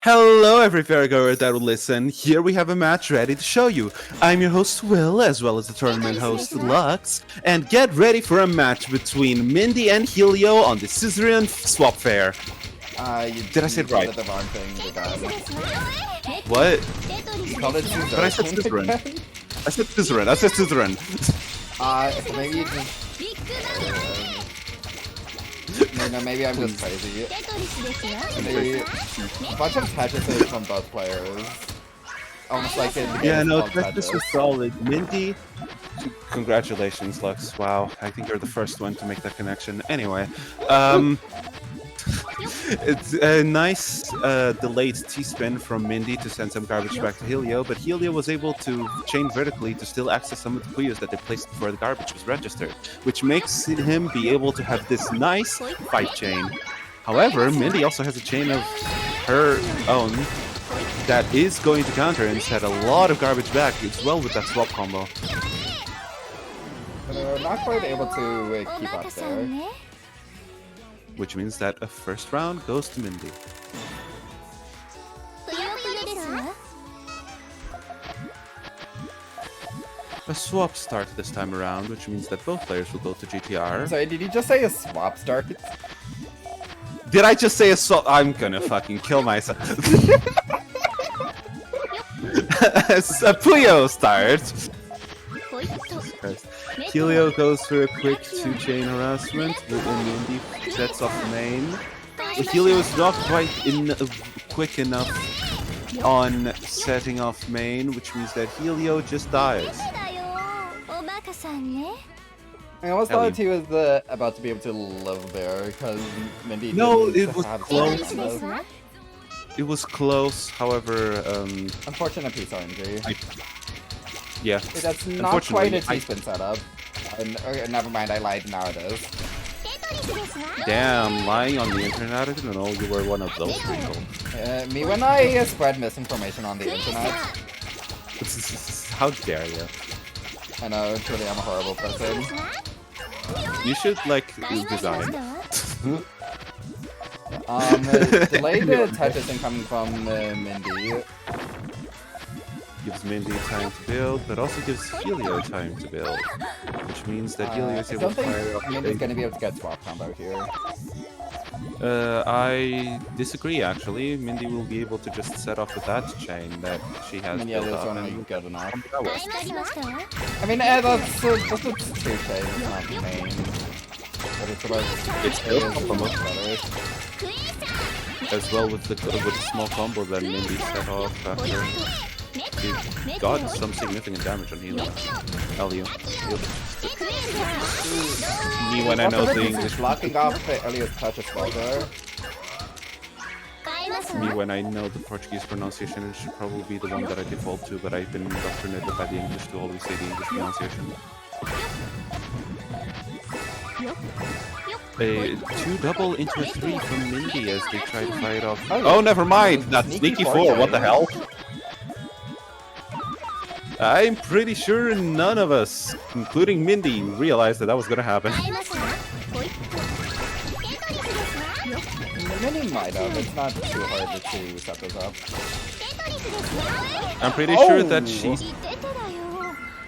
Hello, every fairgoer that will listen. Here we have a match ready to show you. I'm your host, Will, as well as the tournament host, Lux. And get ready for a match between Mindy and Hélio on the Suzuran Swap Fair. Did I say it right? The wrong thing, What? you called it Suzuran. But I said Suzuran. I said Suzuran. I said Suzuran. Maybe you just... maybe I'm just crazy. Maybe a bunch of Tetris from both players. Almost like in the Yeah, no, Tetris Tetris was solid. Mindy, congratulations, Lux. Wow, I think you're the first one to make that connection. Anyway, it's a nice delayed T-spin from Mindy to send some garbage back to Hélio, but Hélio was able to chain vertically to still access some of the Puyos that they placed before the garbage was registered, which makes him be able to have this nice fight chain. However, Mindy also has a chain of her own that is going to counter and set a lot of garbage back as well with that swap combo. They're not quite able to keep up there. Which means that a first round goes to Mindy. A swap start this time around, which means that both players will go to GTR. Sorry, did you just say a swap start? Did I just say a swap? I'm gonna fucking kill myself. A Puyo start. Hélio goes for a quick two-chain harassment, and Mindy sets off main. But Hélio is not quite quick enough on setting off main, which means that Hélio just dies. I almost thought he was about to be able to live there, because Mindy No, didn't it was have close. some- It was close, however, Unfortunate piece RNG. yeah. That's not quite a T-spin setup. Never mind, I lied, now it is. Damn, lying on the internet? I didn't know you were one of those people. Me when I spread misinformation on the internet. How dare you? I know, truly I'm a horrible person. You should, like, design. Delayed Tetris incoming from Mindy. Gives Mindy time to build, but also gives Hélio time to build. Which means that Hélio is I able don't to think fire up. Mindy's gonna be able to get swap combo here. I disagree, actually. Mindy will be able to just set off with that chain that she has built It's up. only good enough. That way. I mean, that's a two chain, it's not the main. But it's about It's built up so much better. As well with the small combo that Mindy set off after. He got some significant damage on Hélio. Me when I know the English. Blocking off Hélio's touch as well there. Me when I know the Portuguese pronunciation, it should probably be the one that I default to, but I've been indoctrinated by the English to always say the English pronunciation. A 2-double into a 3 from Mindy as they try to fight off. Oh, never mind! That's sneaky 4, what the hell? I'm pretty sure none of us, including Mindy, realized that that was gonna happen. Mindy might have, it's not too hard to set those up. I'm pretty sure that she's...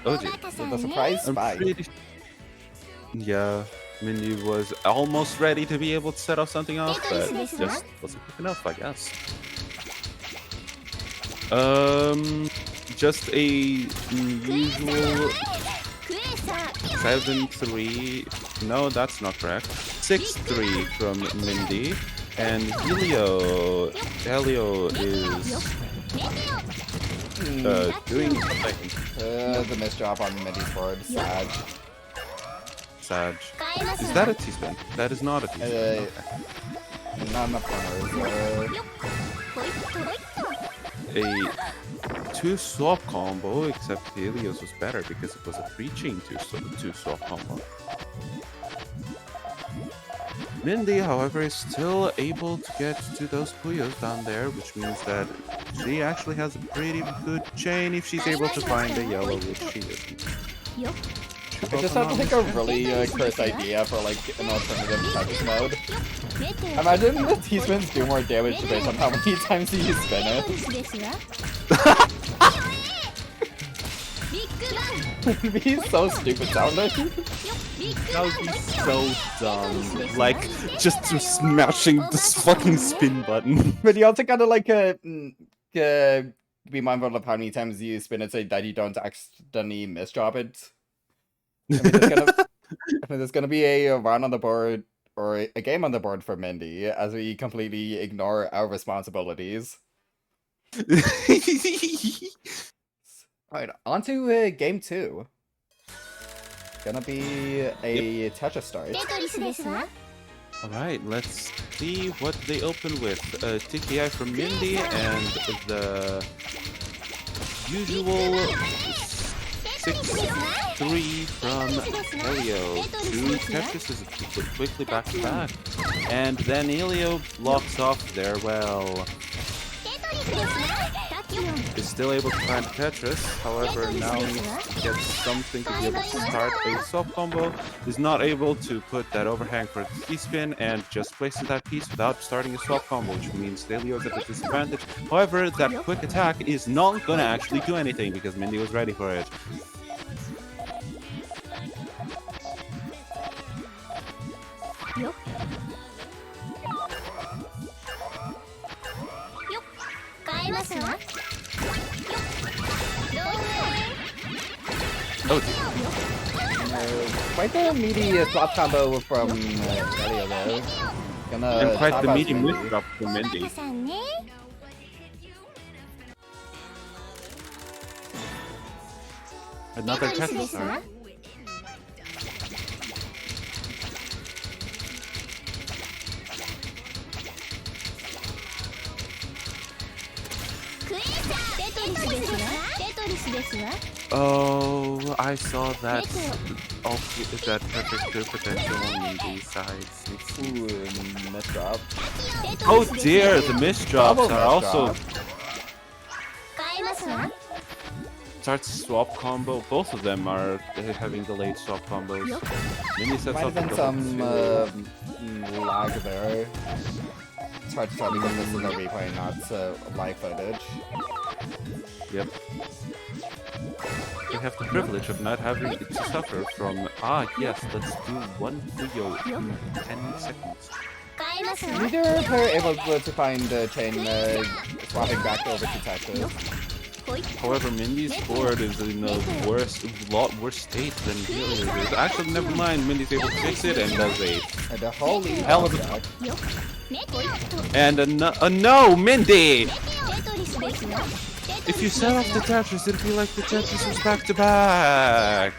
Oh, The surprise spy. Yeah, Mindy was almost ready to be able to set off something off, but just wasn't quick enough, I guess. Just a usual 7-3. No, that's not correct. 6-3 from Mindy, and Hélio is doing something. The missed job on Mindy's board, Sag. Sag. Is that a T-spin? That is not a T-spin. Not enough corners. A 2-swap combo, except Hélio's was better because it was a 3-chain 2-swap combo. Mindy, however, is still able to get to those Puyos down there, which means that she actually has a pretty good chain if she's able to find a yellow, which she isn't. I just have like a really cursed idea for like an alternative Tetris mode. Imagine the T-spins do more damage based on how many times you spin it. It would be so stupid sounding. That would be so dumb. Like, just smashing this fucking spin button. But you also gotta like be mindful of how many times you spin it so that you don't accidentally misdrop it. I mean, there's gonna be a round on the board or a game on the board for Mindy as we completely ignore our responsibilities. Alright, on to game 2. Gonna be a Tetris start. Alright, let's see what they open with. TKI from Mindy and the usual 6-3 from Hélio. 2 Tetrises quickly back to back. And then Hélio locks off there well. Is still able to find Tetris, however now needs to get something to be able to start a soft combo. Is not able to put that overhang for the T-spin and just places that piece without starting a soft combo, which means Hélio's at a disadvantage. However, that quick attack is not gonna actually do anything because Mindy was ready for it. Oh dear. Quite the meaty swap combo from Hélio there. And quite the meaty move drop from Mindy. Another Tetris start. Oh, I saw that. That perfect good potential on Mindy's side. Ooh, misdrop. Oh dear, the misdrops are also. Starts swap combo. Both of them are having delayed swap combos. Mindy sets Might up have been some lag there. It's hard to tell because this is a replay, not live footage. Yep. We have the privilege of not having to suffer from, yes, let's do one Puyo in 10 seconds. Neither player able to find the chain swapping back over to Tetris. However, Mindy's board is in a lot worse state than Hélio's is. Actually, never mind, Mindy's able to fix it and does a holy hell of a... And a no, Mindy! If you set off the Tetris, it'd be like the Tetris was back to back.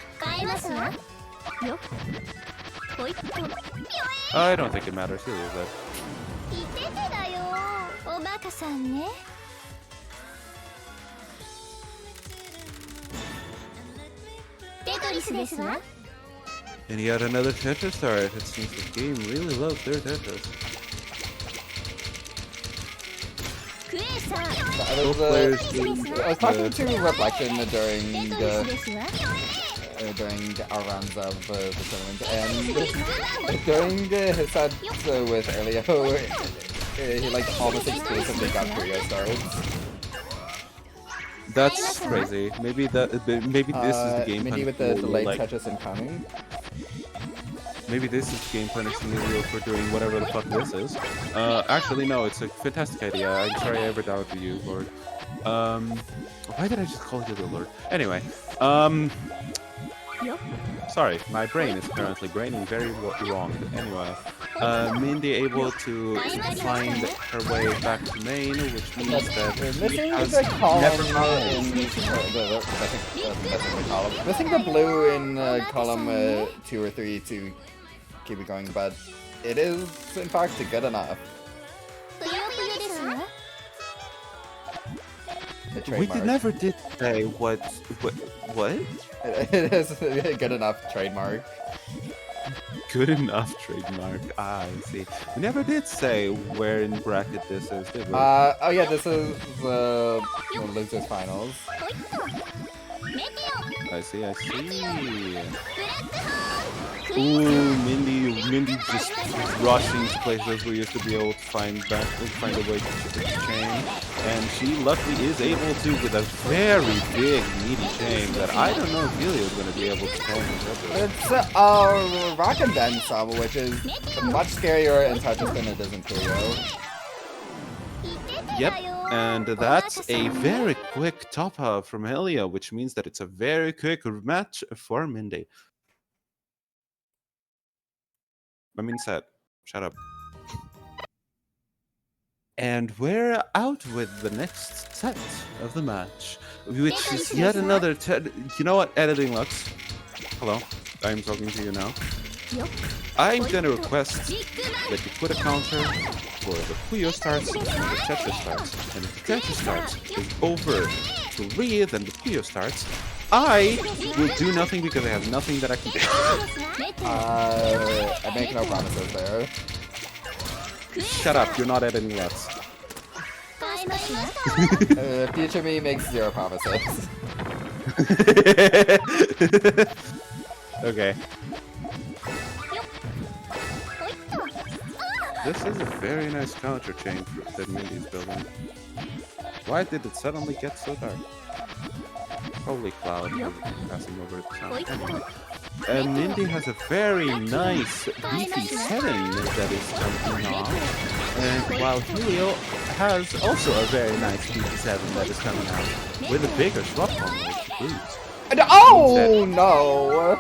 I don't think it matters. Hélio's that. And yet another Tetris start. It seems the game really loves their Tetris. I was talking to Reflection during our rounds of the tournament, and during his set with Hélio, he like almost exclusively got Puyo starts. That's crazy. Maybe this is the game Mindy plan with the delayed like, touches incoming. Maybe this is the game punishing Hélio for doing whatever the fuck this is. Actually, no, it's a fantastic idea. I'm sorry I ever doubted you, Lord. Why did I just call Hélio Lord? Anyway, sorry, my brain is currently braining very wrong. Anyway, Mindy able to find her way back to main, which means that she has never missing the blue in column 2 or 3 to keep it going, but it is in fact good enough. We never did say what? It is a good enough trademark. Good enough trademark. I see. We never did say where in bracket this is, did we? Oh yeah, this is the losers finals. I see, I see. Ooh, Mindy just rushing to places we used to be able to find a way to chain. And she luckily is able to with a very big, meaty chain that I don't know if Hélio is going to be able to chain. It's a Rock and Bend sub, which is much scarier in Tetris than it is in Puyo. Yep, and that's a very quick top up from Hélio, which means that it's a very quick match for Mindy. I mean set. Shut up. And we're out with the next set of the match, which is yet another... You know what, Editing Lux? Hello, I'm talking to you now. I'm gonna request that you put a counter for the Puyo starts and the Tetris starts. And if the Tetris starts is over 3 than the Puyo starts, I will do nothing because I have nothing that I can do. I make no promises there. Shut up, you're not editing Lux. Future me makes 0 promises. Okay. This is a very nice counter chain that Mindy's building. Why did it suddenly get so dark? Holy cloud, passing over the sound. And Mindy has a very nice beefy setting that is coming off. And while Hélio has also a very nice beefy setting that is coming out with a bigger swap combo. Oh no!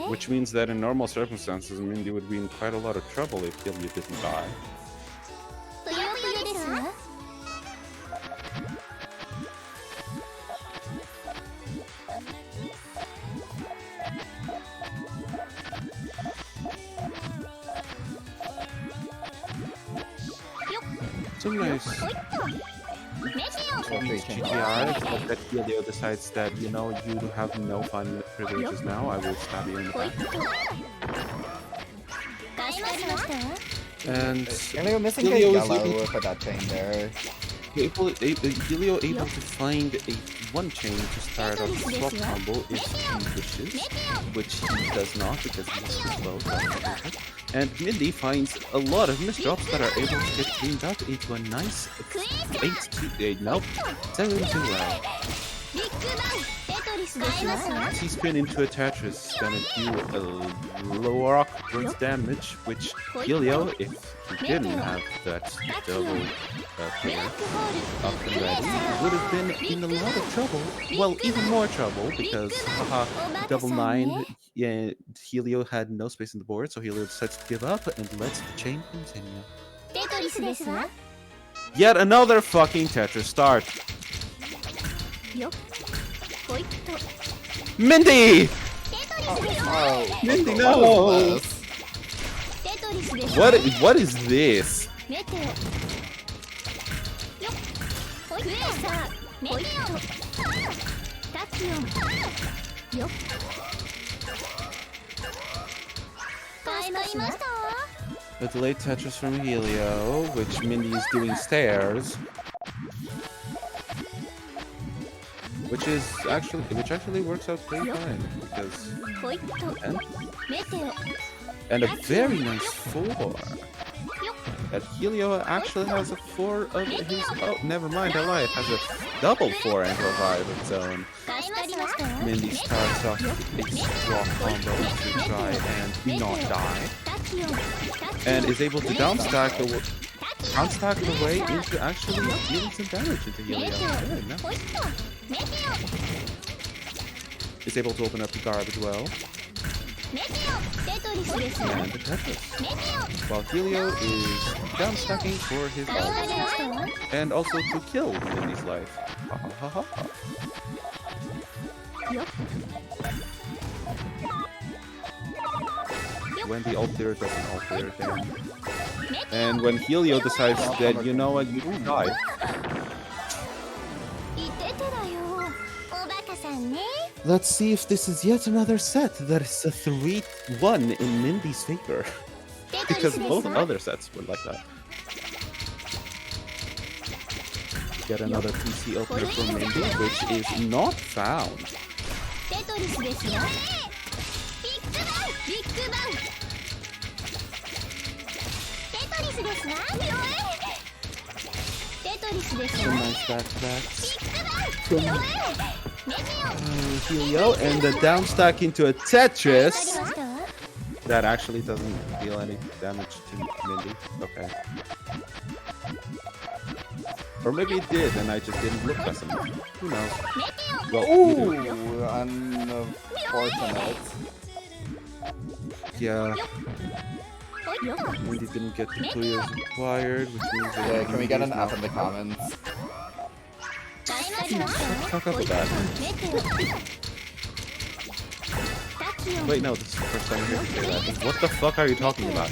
Which means that in normal circumstances, Mindy would be in quite a lot of trouble if Hélio didn't die. Some nice GTR, but that Hélio decides that, you know, you have no fun privileges now, I will stab you in the back. And Hélio missing a Hélio yellow for that chain there. Hélio able to find a one chain to start off the swap combo if he wishes, which he does not because he's too slow. And Mindy finds a lot of misdrops that are able to get cleaned up into a nice 8-2, nope, 7-2 T-spin into a Tetris, gonna do a low burst damage, which Hélio, if he didn't have that double player up and ready, would have been in a lot of trouble. Well, even more trouble, because, haha, double 9, yeah, Hélio had no space in the board, so Hélio decides to give up and lets the chain continue. Yet another fucking Tetris start. Mindy! Oh, Mindy, no! What is this? A delayed Tetris from Hélio, which Mindy is doing stairs. Which actually works out pretty fine because and a very nice 4. That Hélio actually has a 4 of his. Oh, never mind, I lied. It has a double 4 amplify of its own. Mindy starts off a swap combo to try and not die, and is able to downstack the way into actually dealing some damage into Hélio. Very nice. Is able to open up the garbage well. And the Tetris. While Hélio is downstacking for his ult. And also to kill Mindy's life. Ha ha ha ha ha. When the ult clear doesn't ult clear again. And when Hélio decides that, you know what, you can die. Let's see if this is yet another set that is a 3-1 in Mindy's favor. Because both other sets were like that. get another PC opener from Mindy, which is not found. テトリスですがビッグバンビッグバンテトリスですがテトリスですが Some nice back-to-backs ビッグバン from ネジオ Hélio, and the down stack into a Tetris. 当たりましたわ That actually doesn't deal any damage to Mindy. Okay. Or maybe it did, and I just didn't look fast enough. Who knows? メテ Well, Ooh, either- unfortunate. yeah, オよ Mindy didn't get the Puyos required, which means that Yeah, can we get an Mindy's F in the comments? 当たりましたわ Fuck up with that. メテオタキオ Wait, no, this is the first time I hear you say that. What the fuck are you talking about?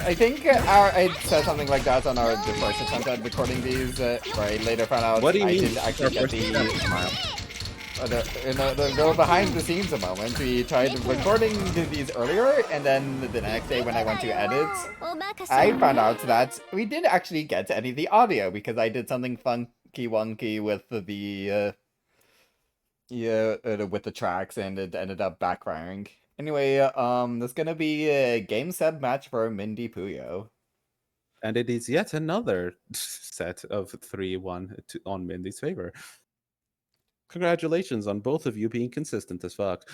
I think I said something like that on the first attempt at recording these, where I later found out What do you I mean? didn't actually get the behind the scenes moment. We tried recording these earlier, and then the next day when I went to edit, おバカ I さん found out that we didn't actually get any of the audio because I did something funky wonky with the with the tracks, and it ended up backfiring. Anyway, there's gonna be a game set match for Mindy Puyo. And it is yet another set of 3-1 on Mindy's favor. Congratulations on both of you being consistent as fuck.